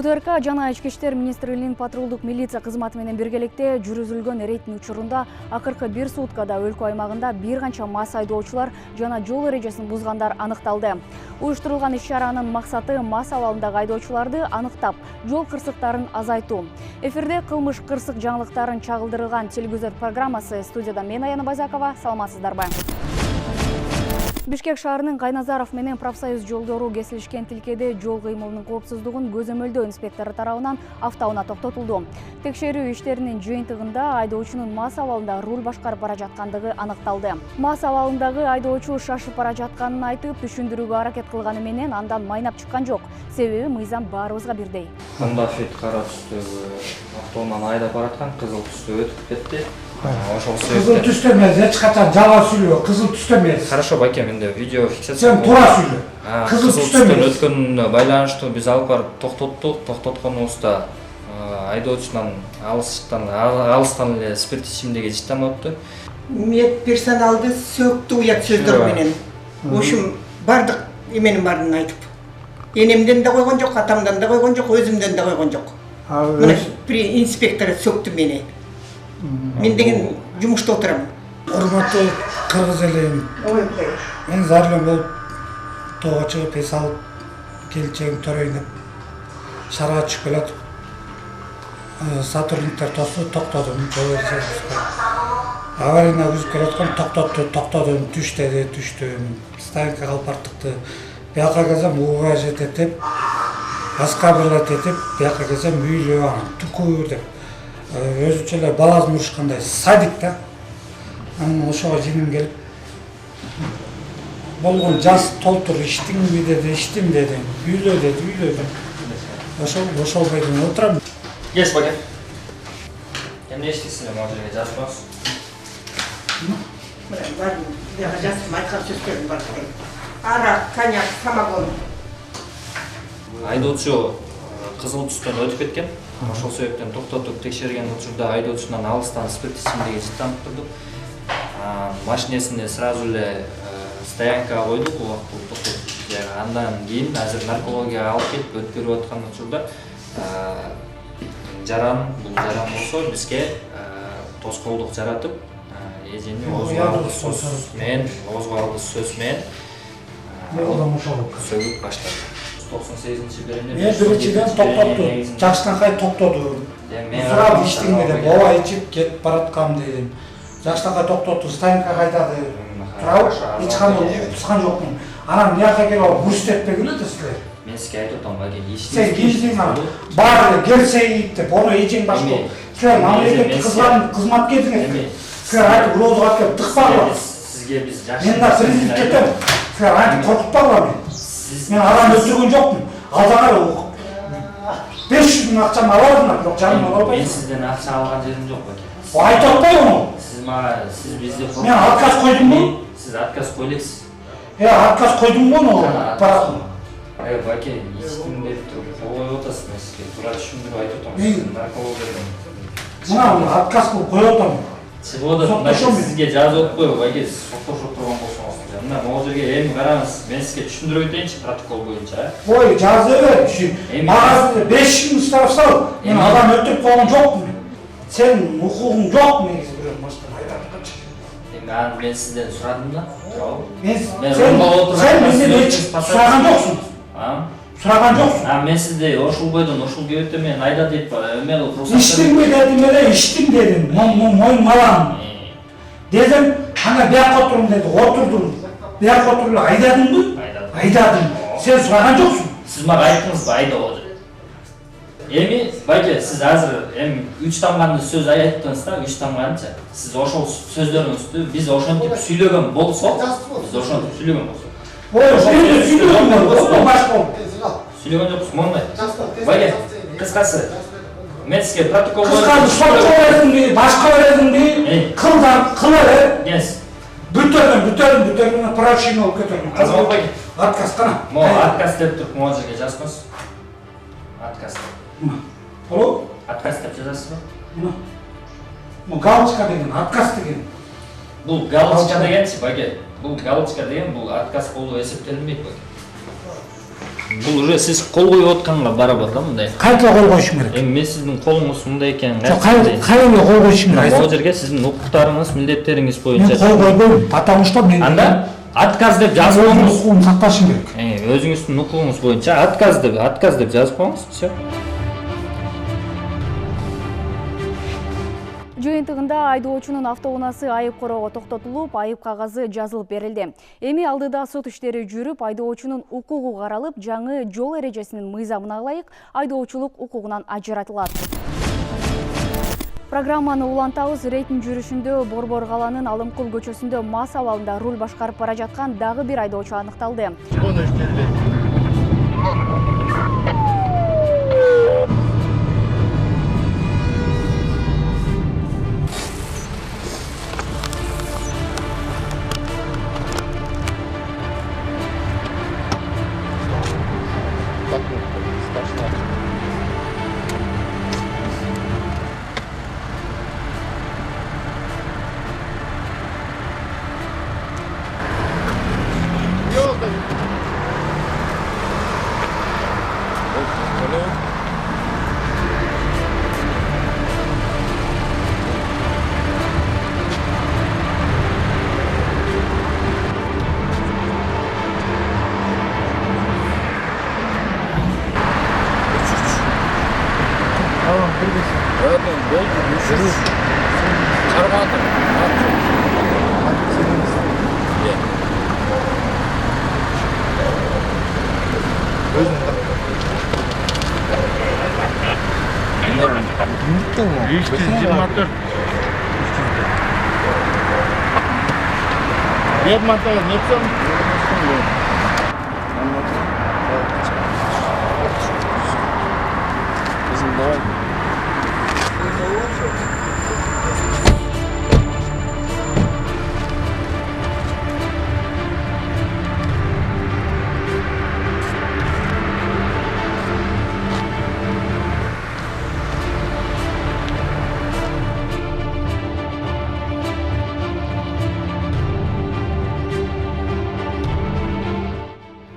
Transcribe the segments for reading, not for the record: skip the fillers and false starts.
УТРК жана Ички иштер министрлигинин патрулдук милиция кызматы менен биргеликте жүргүзүлгөн рейдтин учурунда акыркы бир суткада өлкө аймагында бир канча мас айдоочулар жана жол эрежесин бузгандар аныкталды. Уюштурулган иш-чаранын максаты мас абалындагы айдоочуларды аныктап, жол кырсыктарын азайтуу. Эфирде кылмыш кырсык жаңылыктарын чагылдырылган телевизор программасы. Студияда мен Аяна Базакова. Саламатсыздарбы? Бишкек шаарынын Кайназаров менен профсоюз жолдору кесилишкен тилкеде жол кыймылынын коопсуздугун көзөмөлдөө инспектору тарабынан автоунаа токтотулду. Текшерүү иштеринин жыйынтыгында айдоочунун мас абалында руль башкарып бара жаткандыгы аныкталды. Мас абалындагы айдоочу шашып бара жатканын айтып, түшүндүрүүгө аракет кылганы менен андан майнап чыккан жок. Себеби мыйзам баарыбызга бирдей. Honda Fit кара түстөгү автоунаа айдап бараткан, кызыл түстө өтүп кетти. Ошол себептен кызыл түстө эмес, эч качан жалган сүйлөө, кызыл түстө эмес. Хорошо, байке, менде видео фиксация. Сен туура сүйлө. Кызыл түстөн өткөнүнө байланыштуу биз алып барып токтоттук. Токтотконубузда айдоочунан алыстан эле спирт ичимдиги жыттан өттү. Мед персоналды сөктү уят сөздөр менен. Ошум бардык эменин барын айтып. Энемден да койгон жок, атамдан да койгон жок, өзүмдөн да койгон жок. Мына инспектор сөктү мени. Мен деген жумушта отурам. Урматтуу кыргыз элем. Мен зарлым болуп тоого чыгып эс алып келчегим төрөйүн деп шарага түшүп келатып сотрудниктер токтодум. Аварийный күзүп келаткан токтодум, түштүм. Станка калып бардыкты. Бияка келсем ууга жетет деп, аскабырлат этип, бияка келсем үйлөө анан түкүр деп. Өзүнчө эле баласын урушкандай садик да. Анан ошого жеңим келип болгон жаз толтур иштиңби деди, иштим деди. Үйлөө деди. Ошол бойдон отурам. Кеш байке. Эмне иштейсиң эле могу жерге жазып коесуң? Мына бардым, бияка жазып айткан сөздөрүм бар. Арак, коньяк, самогон. Айдоочу кызыл түстөн өтүп кеткен. Ошол себептен токтотуп текшерген учурда айдоочунан алыстан спирт ичимдиги жыттанып турду. Машинесине сразу эле стоянкага койдук, убактылуу токтотуп. Андан кийин азыр наркологияга алып кетип өткөрүп аткан учурда бул жаран болсо бизге тоскоолдук жаратып, эжени оозго алгыс сөз менен сөгүп баштады. 98-беримде Мен биринчиден токтотту, жаштанкай токтоду. Сурап иштиңби деп, ооба ичип кетип бараткам дедим. Жаштанкай токтотту, станка кайтады. Турабы, эч кандай укпускан жокмун. Анан мияка келип алып бурстетпегиле да силер. Мен сизге айтып атам, байке, Сен кийинсиң анан баары келсейт деп, ону эжең башка. Силер мамлекеттик кызматкерсиңер. Силер айтып уроозго алып келип тыкпагыла. Сизге биз жакшы. Мен да президент кетем. Силер айтып коркутпагыла мени. Мен адам өтүргөн жокмун. Алдагар 500 миң акчамды алабызмы? Жок, жаным ала албайсың. Мен сизден акча алган жерим жок, байке. Айтып атпайбы? Сиз бизди Мен отказ койдумбу? Сиз отказ койлексиз. Отказ койдумбу? Байке, иштим деп туруп коюп атасыз, мен сизге туура түшүндүрүп айтып атам. Сиз нарколог Мына отказ кылып коюп атам. Сизге жазып атпайбы, байке, соктошуп турган болсоңуз. Мына могу жерге эми караңыз, мен сизге түшүндүрүп өтөйүнчү протокол боюнча. Ой, жазып бер. Мага 5 миң штраф сал. Мен адам өлтүрүп койгон жокмун. Сен укугуң жок негизи бирөө машина айдап. Эми мен сизден сурадым да. Сен менден эч сураган жоксуң. Сураган жоксуң. Мен сизди ошол бойдон ошол кебекте менен айда деп эме кылып рухсат. Иштиңби дедим эле, иштим дедим. Моюн малам. Дедим, ана бияка отурум деди, отурдум. Бияка отуруп айдадыңбы? Айдадым. Сен сураган жоксуң. Сиз мага айттыңызбы, айда болду. Эми, байке, сиз азыр эми 3 тамганды сөз айттыңыз да, 3 тамганча. Сиз ошол сөздөрүңүздү биз ошентип сүйлөгөн болсок, Ой, сен сүйлөгөн болсо башка. Сүйлөгөн жоксуз, мондай. Байке, кыскасы. Мен сизге протокол кыскасы сотко бердиңби, башка бердиңби? Кыл бер. Yes. Бүтөрүм, прачина болуп кетем. Азамат байке. Отказ кана. Могу отказ деп туруп могу жерге жазсаңыз. Отказ. Болобу? Отказ деп жазасызбы? Мына галочка деген, отказ деген. Бул галочка дегенчи, байке. Бул галочка деген бул отказ болуп эсептелинбейт, байке. Бул уже сиз кол коюп атканга барабар да мындай. Кайда кол коюшуң керек? Эми мен сиздин колуңуз мындай экен. Жок, кайда кол коюшуң керек? Бул жерге сиздин укуктарыңыз, милдеттериңиз Мен боюнча. кол койбойм, потому что мен Анда отказ деп жазып өзүм коюңуз. укугумду сакташым керек. Өзүңүздүн укугуңуз боюнча отказ деп жазып коюңуз. Всё. Жыйынтыгында айдоочунун автоунаасы айып короого токтотулуп, айып кагазы жазылып берилди. Эми алдыда сот иштери жүрүп, айдоочунун укугу каралып, жаңы жол эрежесинин мыйзамына ылайык айдоочулук укугунан ажыратылат. Программаны улантабыз. Рейтинг жүрүшүндө Борбор каланын Алымкул көчөсүндө мас абалында руль башкарып бара жаткан дагы бир айдоочу аныкталды.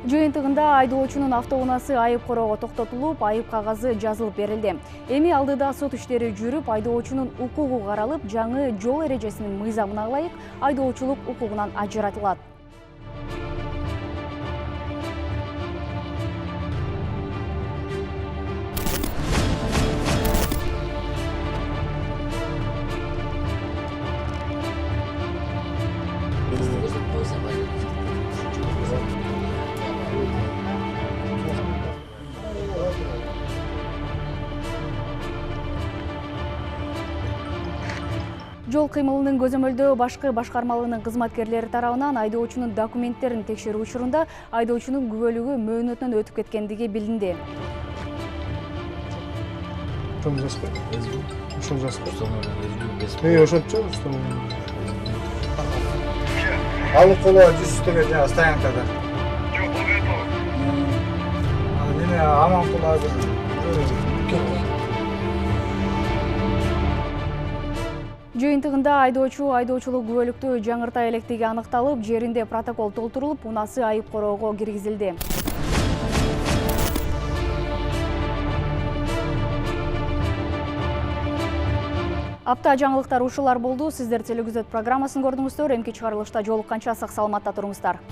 Жыйынтыгында айдоочунун автоунаасы айып короого токтотулуп, айып кагазы жазылып берилди. Эми алдыда сот иштери жүрүп, айдоочунун укугу каралып, жаңы жол эрежесинин мыйзамына ылайык айдоочулук укугунан ажыратылат. Жол кыймылынын көзөмөлдөө башкы башкармалыгынын кызматкерлери тарабынан айдоочунун документтерин текшерүү учурунда айдоочунун күбөлүгү мөөнөтүнөн өтүп кеткендиги билинди. Алыкулова 100-төгө жана стоянкада. Неме Аманкул азыр Жыйынтыгында айдоочулук күбөлүктүү жаңырта электиги аныкталып, жеринде протокол толтурулуп, унасы айып короого киргизилди. Апта жаңылыктар ушулар болду. Сиздер телевизор программасын көрдүңүздөр. Эмки чыгарылышта жолукканча сак саламатта туруңуздар.